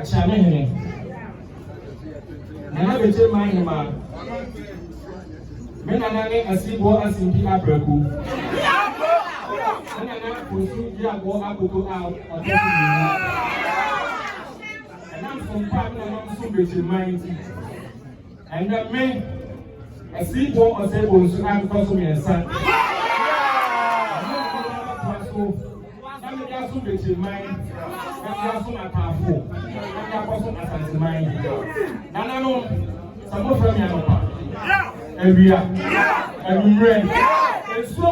Asantehene. Nana Bechemmanhene. Menanane asibo asimpi apreku. Nana kusu diabo akoto out Otumfour. And I'm from Pamela Bechemmanhene. And that me asibo asebo nsu akoko me nsa. Bechemmanhene. Asanteman. Nana no, some of them are and we are and we read and so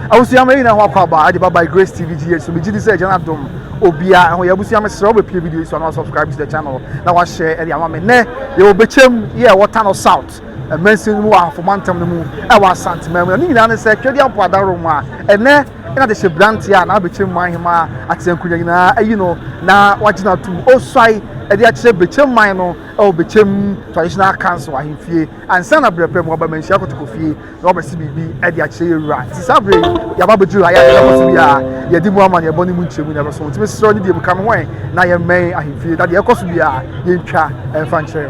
I was saying, I walk about by Grace TV. So, we did say, Jonathan, Obia, and we have seen my video, so now subscribe to the channel. Now, I share the amount. You will become here, what town of South, and mention who are from Asanteman, I was Asanteman. And you say, Kedia Padaroma, and then the Shebrantia, and I became Manhyia at Sankuna, you know, now watching out to Osai. And the actual Bechemmanhene or Bechem traditional council are in fear, and son of the Premier Mention Kotoko fee, Robert CBB, and the actual right. Sabre, Yababu, I am a Dimuaman, your Bonnie Munch, we never saw. Mr. Roddy become away. Now you may, I feel that the Akosubia, Yincha, and Fancher.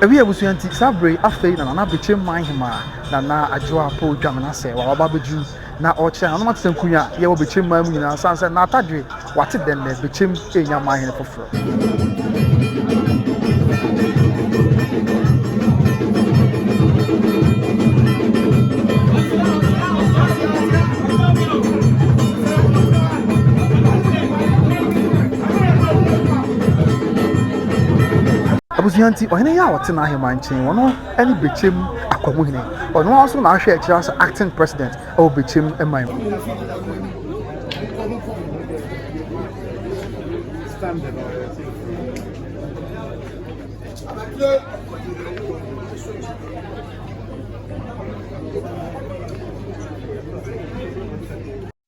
We have seen Sabre after Nana Bechemmanhene, Nana Ajua Po Jamana, while Babaju, now Ocha, and not Sankuya, you will Bechemmanhene, Sansa Natadri, what it then Bechem in your mind for free. Abusianti, or any hour tonight, he might change one or any Bechem Aquamuhine, or no also now share as acting president or Bechem and my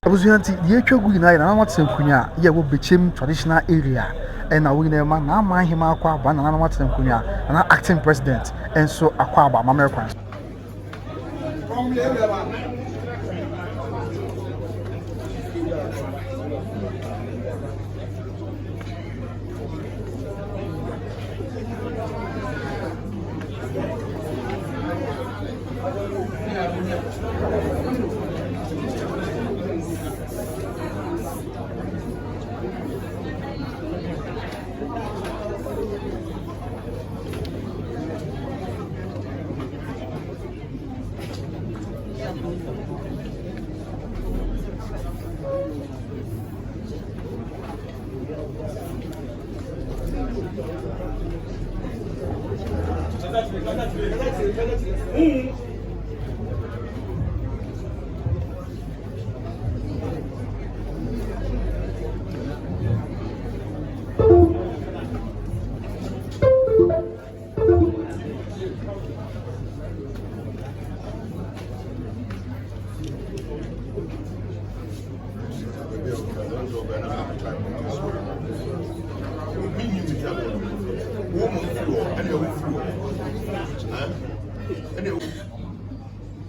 Abusianti, the actual good night, and I'm not saying Kunya, yeah, will Bechem traditional area. And I will never now Manhyia acquire banana Martin Kunya and acting president, and so acquire by Americans.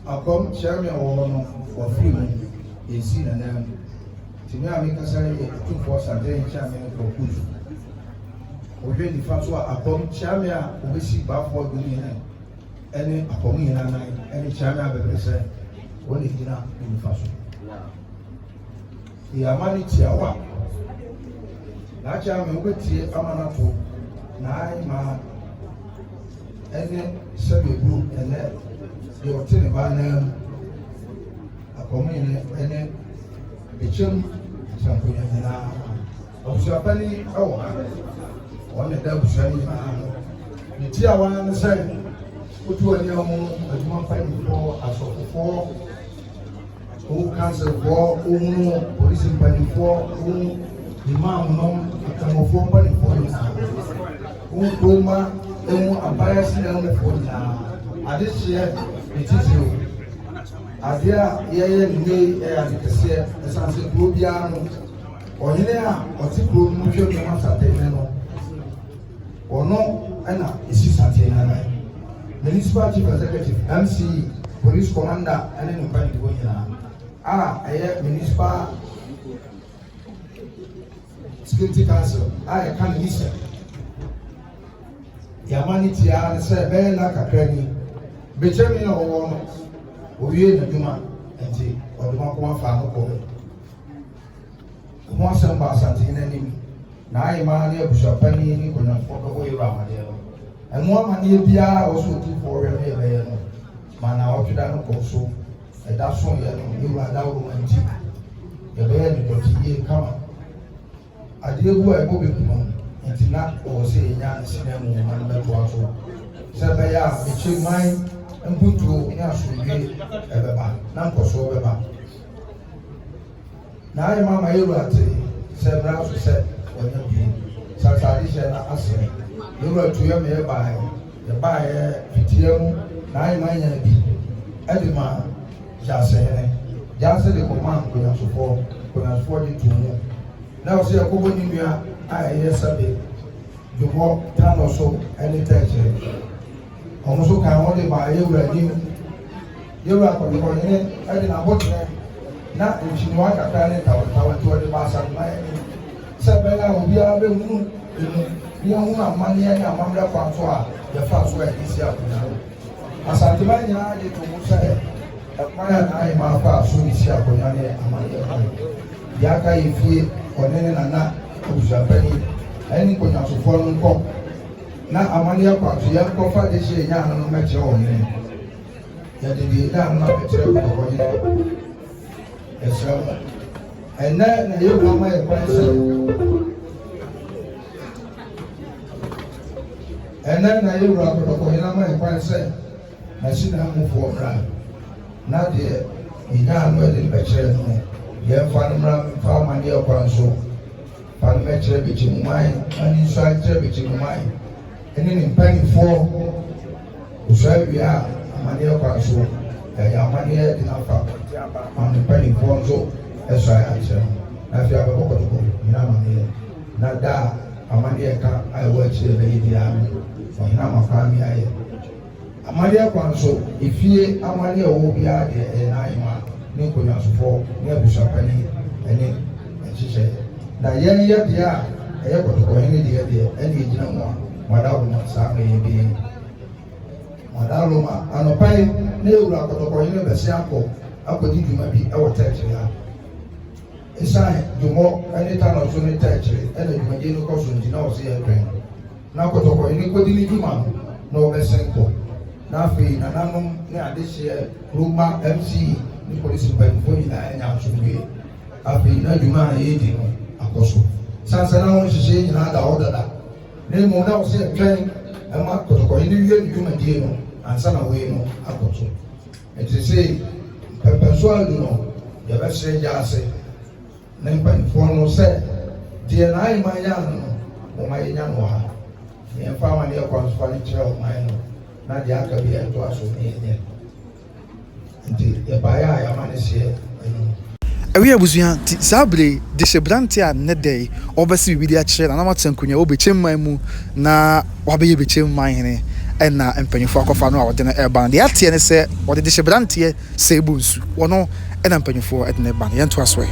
Akom chairman or free in Sin and them. To me, I make a say 2 for Asantehene chairman for Kutu. Oje di fa so Akom chairman we see back for doing any Akom in and any chairman be say what is gina in fa so. The amani tiawa. Na chairman we tie amana to na ma any sabi group and the hotel banner Akom any Bechemmanhene Sampa Observani on the Delbushani the Tiawan said, put to a young fighting for as of 4 who cancel for who police in Pani 4 who Imam no 4 Pani 4 who Doma who a bias in the 4 at this year it is you. Adia ye adikese esanse kuro bia no ohene a oti kuro mu hwe no Asantehene no ono na isi Asantehene na municipal chief executive MC police commander ene no pa ndi wonyina eye municipal security council kan minister yamani tia se be na kakrani Bechemmanhene no Oye na juma enti oduma ko fa no ko mo asamba Asantehene ni na ai ma na abusapani ni ko na ko ko yira amade no eno amane bia oso Otumfour we na be no mana o twida no ko so e da so ye no yira da wo anti ye be ni ko ti ye kama ade egu a ebo be kuma enti na o se nya sina mu man be to aso se be ya Bechemmanhene Mputu ni asubie ebeba na nkoso beba na ai mama yeru ate se bra so se onya bi sasari se na ase yeru atu ye me ba ye fitiemu na ai manya bi edima jase de command ko ya so di tumu na o se yakobo ni bia ai ye sabe dumo tano so any teacher Omuso kan won ba yewura ni yewura ko ko ni ade na botre na nchinu aka ka ne tawo to de ba san mai sabela obi a be mu ni hu amani ya amamra kwa so a ya fa so ya isi akuna Asanteman nya de to mu sai akwana na ai ma fa so isi akuna ne amani ya ka ifie onene na obusapani ani ko nya so fo nko na amani akwa to ya ko fa de she nya no me che onene ya de bi da na be tere ko ko ni esra na ye ko ma e kwa se na ye ro ko ni na ma e kwa se na shi na mu fo bra na de ina no de be tere no ye fa no mra fa amani akwa so fa me tere be chi mu mai ani so a tere be chi mu mai ene ni mpani fo usawia amani kwa so ya amani de na fa amani mpani fo so eso ya che na fi aba ko ina amani na da amani ka ai wa che be idi ami o ina ma fa mi aye amani kwa so ifie amani wo bia de na ima ni ko nya so fo ni abusapani ene chiche na ye dia e ko ene dia ene gina mo Madaluma same bi Madaluma anopai na ewura Kotoko yin be se akodi duma bi e wo techre ha esai dumo ani ta no so ni techre e na duma je no ko so ndi na o se e twen na Kotoko yin kodi ni duma no be senko na fe na nanom ni ade hye Lumba MC ni police by fo ni na nya so bi afi na duma ye di no akoso sansa na won hye ni na da odada ne mo na o se twen e ma Kotoko yin wie ni duma die no ansa na we no akoso e ti se pepensual no ya be se ja se ne mpanfo no se die na ai ma ya no mo ma nya no ha ne fa ma ne ko so fa ni kire o ma no na dia aka bi en to aso ne nti e ba ya ma ne se Ewe abusuya sabre de shebrante a ne dey obesi bibidi a kire na matenkunya Bechemmanhene mu na wabeye Bechemmanhene ɛna mpanyinfo akɔfa no a wɔde no ɛba deɛ ateɛ ne sɛ wɔde de hyɛ branteɛ sɛ ebu nsu wɔno ɛna mpanyinfo ɛde no ɛba no yɛnto aso ɛ.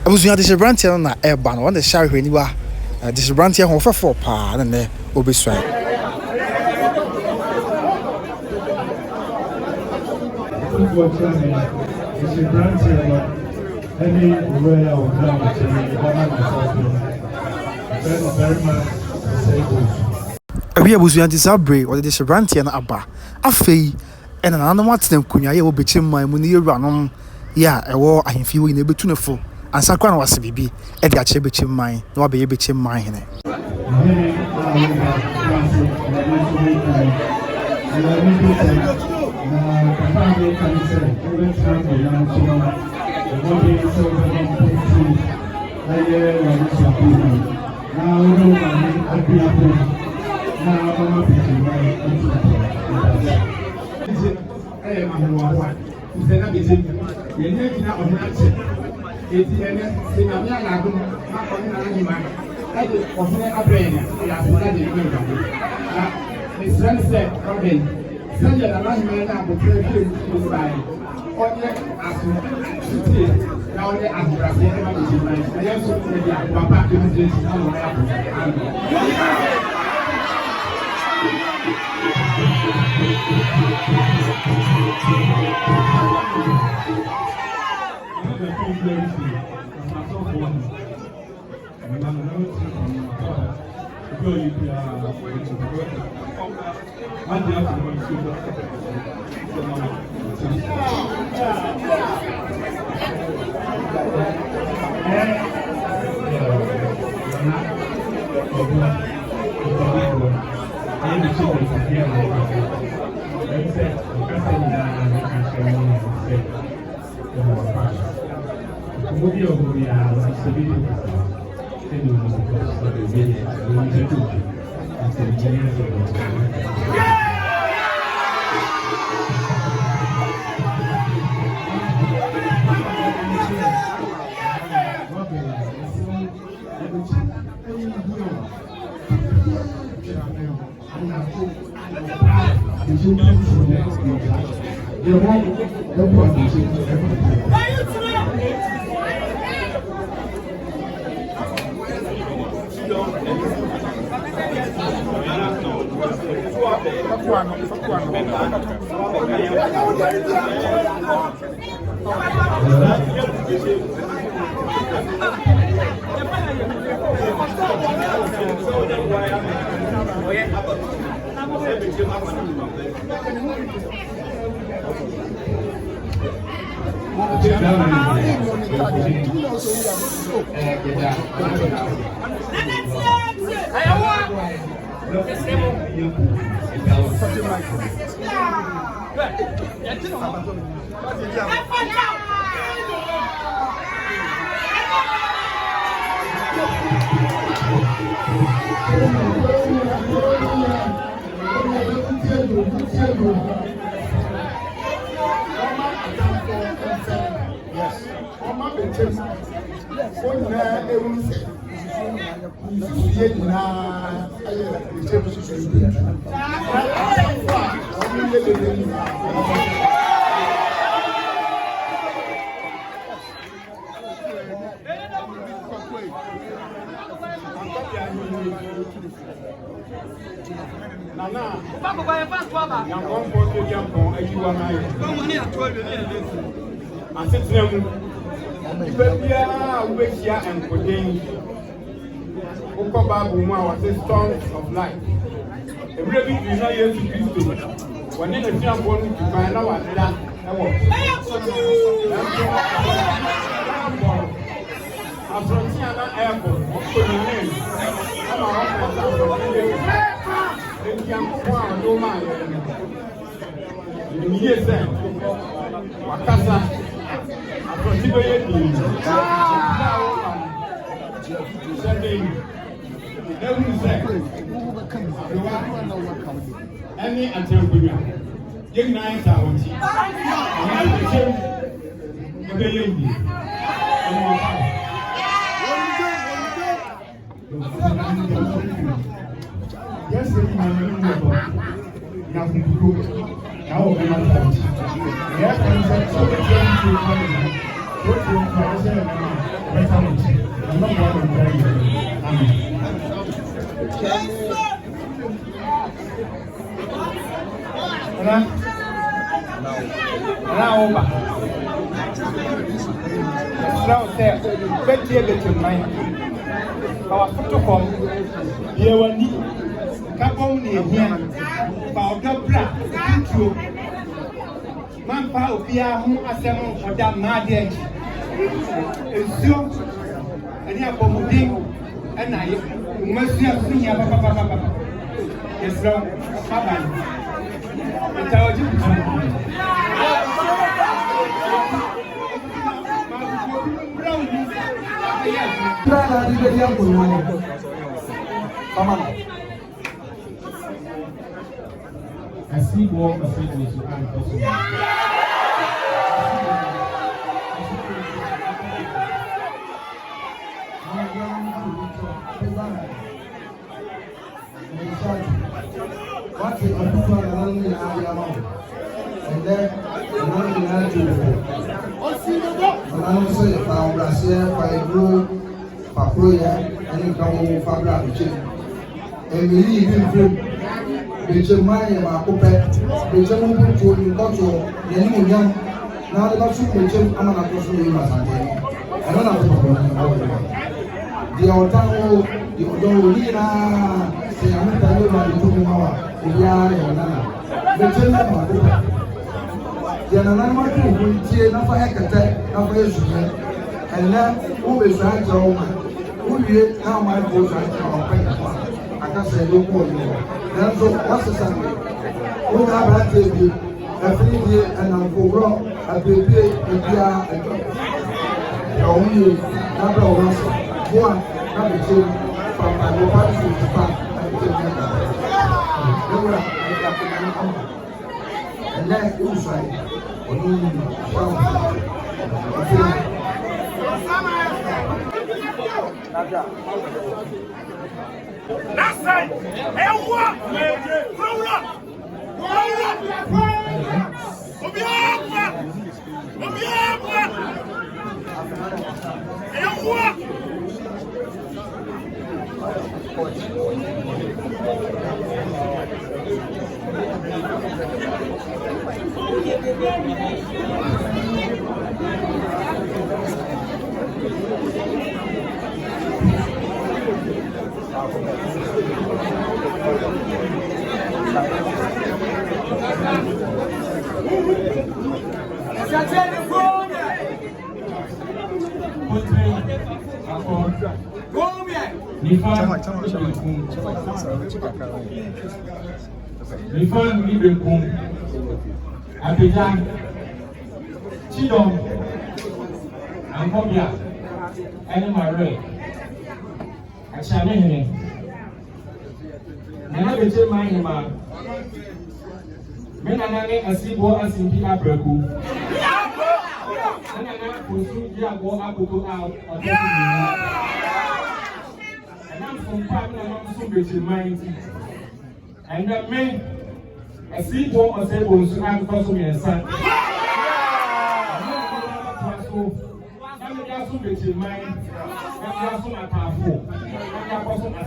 Abusua de hyɛ branteɛ no na ɛba no wɔn de hyɛ ahwɛniwa de hyɛ branteɛ ho fɛfɔ paa na nɛ obesua. Awi abusua de sabre wɔde de hyɛ branteɛ no aba afei ɛna nananom atena nkonnwa yɛ wɔ Bechemmanhene mu ne yɛwuranom yɛ a ɛwɔ ahemfie hɔ nyina ɛbɛtu ne fo ansa kora na wase biribi ɛde akyerɛ Bechemmanhene na wabɛyɛ Bechemmanhene. Songs of life. Every week you know you have to when you are born to find out what that Any attempt young nights are on tea. Yes, our Kotoko, you will need Capon near here, powder black, true. Manpa Opia, who assemble for that marriage. It's so, and you are promoting, and I must have seen your papa. Yes, sir, Papa. I tell you. I see more messages to add possible. What is and then Bechemmanhene makope Bechemmanhene to nkoto yeni munyam na de ba su Bechem amana to su yi Asantehene eno na to ko ni o di otawo di odo ri na se amuta yo ma to mu mawa ya ya na Bechemmanhene makope ya na ma to ko tie na fa hekete na fa yesu ne ena o be sa jawo ma o wie na ma ko sa jawo pa aka se do ko ni so what's the Sunday? We have a TV, a free day, and I'm for a baby, a dear, only number of us, one, not the two, from my mobile to the park, and then inside, Last time, roll up! Asantehene. Nana Bechemmanhene ma. Me nana ne asibo asimpi apreku. Nana kusu ya go akoto a otesi ni. Nana Sampa na so Bechemmanhene. And that me asibo osebo nsu ankoso me nsa. So Bechemmanhene.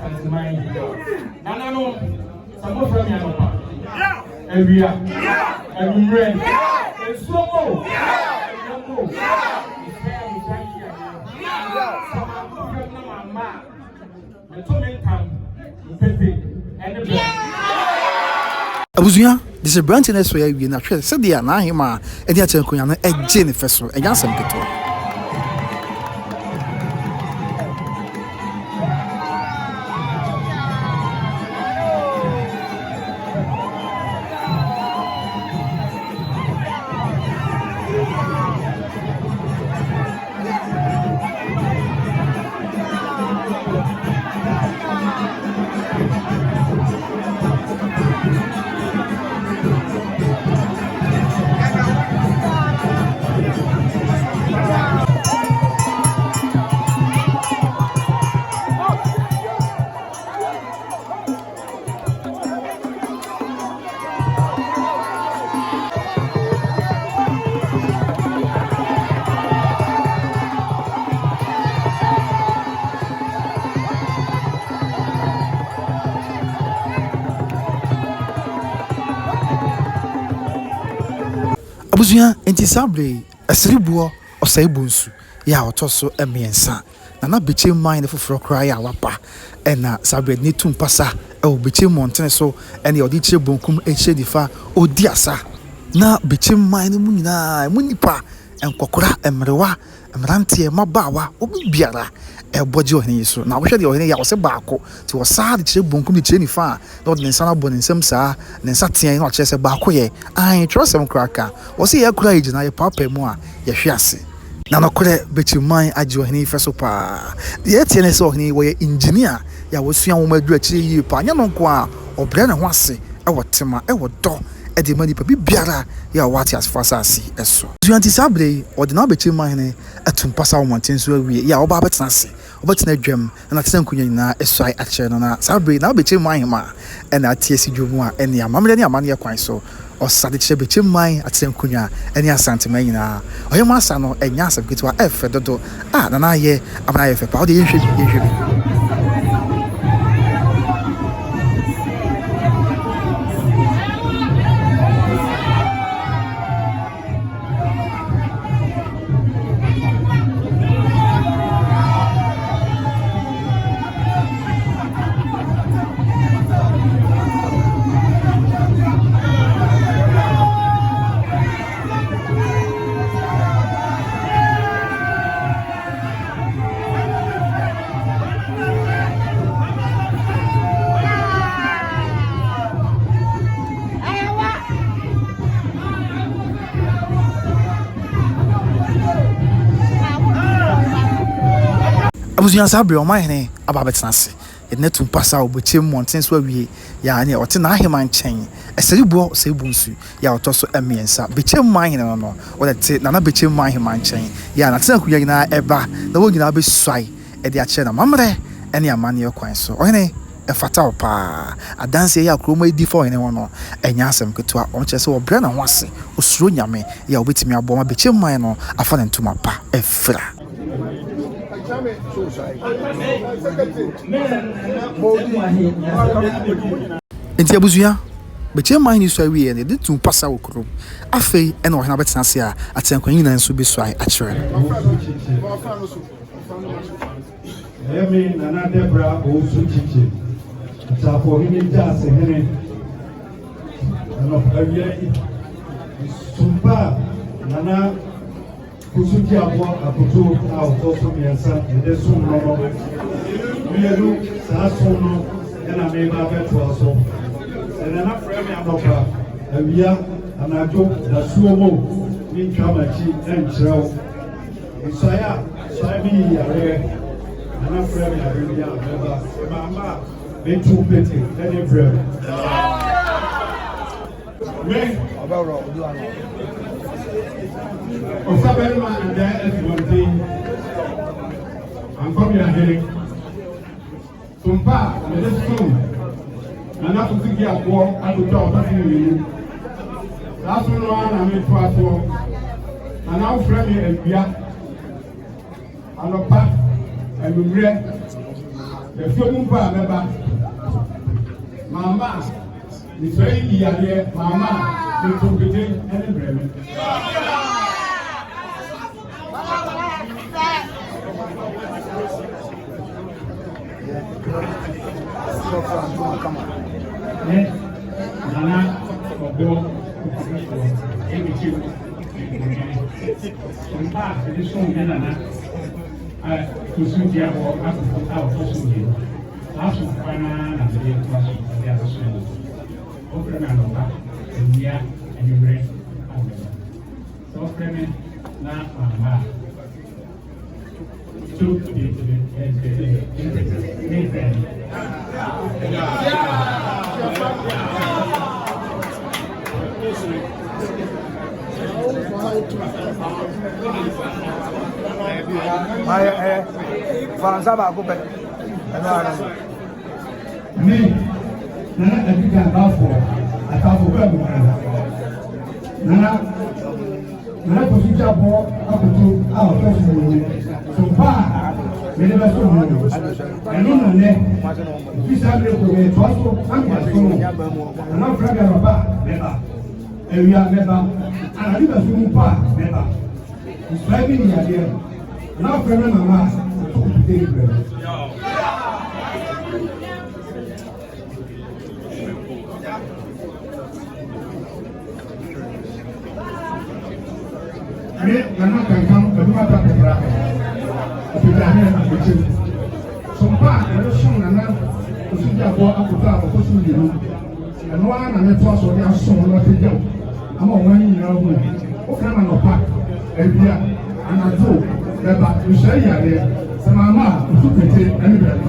Asanteman. Nana no, some of them are not. Every year, every rain, and so more. Abuzuya, this is branch in Sweärs we na hwe se dia na ahema e dia chenkunya no eje ne feso e nya sem keto. Abusua enti sabre asiribuo osaibu ya otoso emiensa na Bechemmanhene foforo kra ya wapa ena sabre ni tumpasa e Bechemmanhene so ene odi chire bonkum ehye difa odiasa na Bechemmanhene mu nyina mu nipa enkokora emrewa emrante mabawa obi biara eboje ohene so na wohwe de ohene ya wose baako ti wosa de chire bonkum de chire nifa na odi nsa na bo nsam saa ne nsa tean na chire se baako ye an trosem kraka wose ye kura yigina ye papa mu a ye hwe ase na nokore Bechemmanhene ajo ohene feso pa de etiene so ohene wo ye engineer ya wosua wo madu achire yi pa anya no nko a obre na ho ase e wotema e wodo e de mani pa biara ya wati as fasasi eso duanti sabre odina Bechemmanhene atumpasa wo monten so awie ya oba betena ase obatena dwam na tena nkunya nyina esai ache no na sabre na Bechemmanhene ma e na atiesi dwomu a ene amamre ne amane kwan so osade che Bechemmanhene atena nkunya ene Asanteman nyina oyema asa no enya asem kitwa efe dodo na na ye amana ye fe pa o de yenhwe Abusua sabre o mahene ababetena ase netum pasa Bechemmanhene so awie ya ne ote na ahema nchen eseribuo sebu nsu ya otoso emiensa Bechemmanhene no wodete na Bechemmanhene nchen ya na tena kuya nyina eba na wo nyina be swai e de ache na mamre ene amane kwan so ohene e fatal pa adanse ya kroma edi fo ohene wono enya asem ketua o chese wo bre na ho ase osuro nyame ya obetimi abo ma Bechemmanhene no afa na ntuma pa efra enti abusua Bechemmanhene so awie ne de tun pasa okrom afei ene ohena betena se a atenkan nyina nso be so ai akere emi nana debra o su chichi tapo hini jase hene no awie Sampa nana kusuti abo apoto a otoso miensa de sun no mielu sa sun no ena me ba beto aso nana frame amoka awia anajo da suomo min kamachi enchrew isaya sabi yare nana frame awia beba mama betu pete ene frame me abaro do ano Osaberma and there is one thing. I'm coming here. Sampa, the next soon. And I could see a war, I could talk to you. That's one I made for us all. And now, friendly and beer. And a pack and we read the film bar member. Mama, it's very easy. Mama, the competing and the bremen. Nana, Bono, Sampa, this one, Nana, to suit your work out for Susan. Last one, and the class of the other school. Open and back, and we are, and you read. So, Fremen, not Mama. Two people, Faransa ba ko be eno ara me nana adika bafo atafo ba mu nana ko suja bo akoto a o fesu ni so pa me ne ba so mo eno na ne fi sa le ko me to so an ka so no nana fra ga ba me ba area member, and I think that's who part member. He's driving in here. Now, friend, mama, to take it. Me, Nana can come, but you have to grab it. Some part, I don't show Nana to see that boy up to that, or to you. And one and a toss of their son, not a young. I'm on 1 year old. What kind of pack? And I do that, you say, yeah, there. Some mamma, you can take anybody.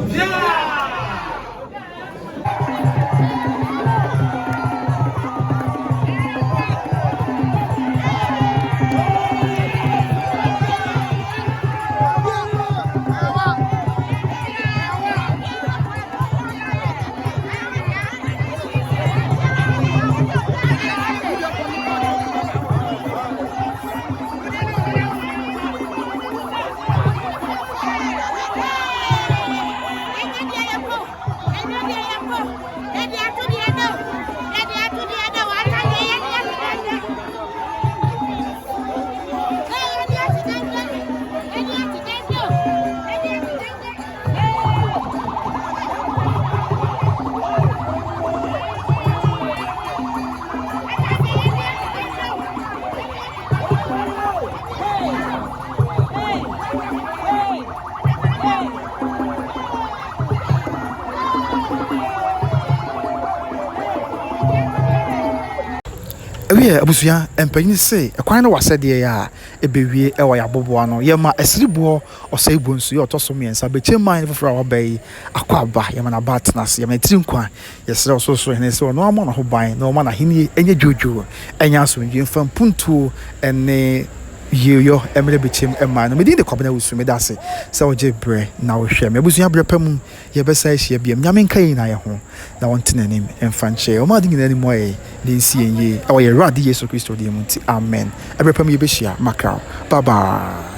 Abusuya empanyin say ekwan na wasede ya ebewie ewa ya boboa no ye ma esiribo osaibo nsu ye otoso miensa Bechemmanhene foforo abai akwaba ye ma na batnas ye ma tirinkwa ye sere ososo hene se no amo na ho ban na o ma na henie enye jojo enya so nwie mfam puntu ene yo emre Bechem emma no medi de kwabena wusu me dase se oje bre na wo hwe me abusuya bre pam ye besa hia bia nyame nkai na ye ho na wonte nanim emfanche o ma de nyina ni moye de nsi enye awo ye radi Yesu Kristo de munti amen ebre pam ye behia makra bye bye.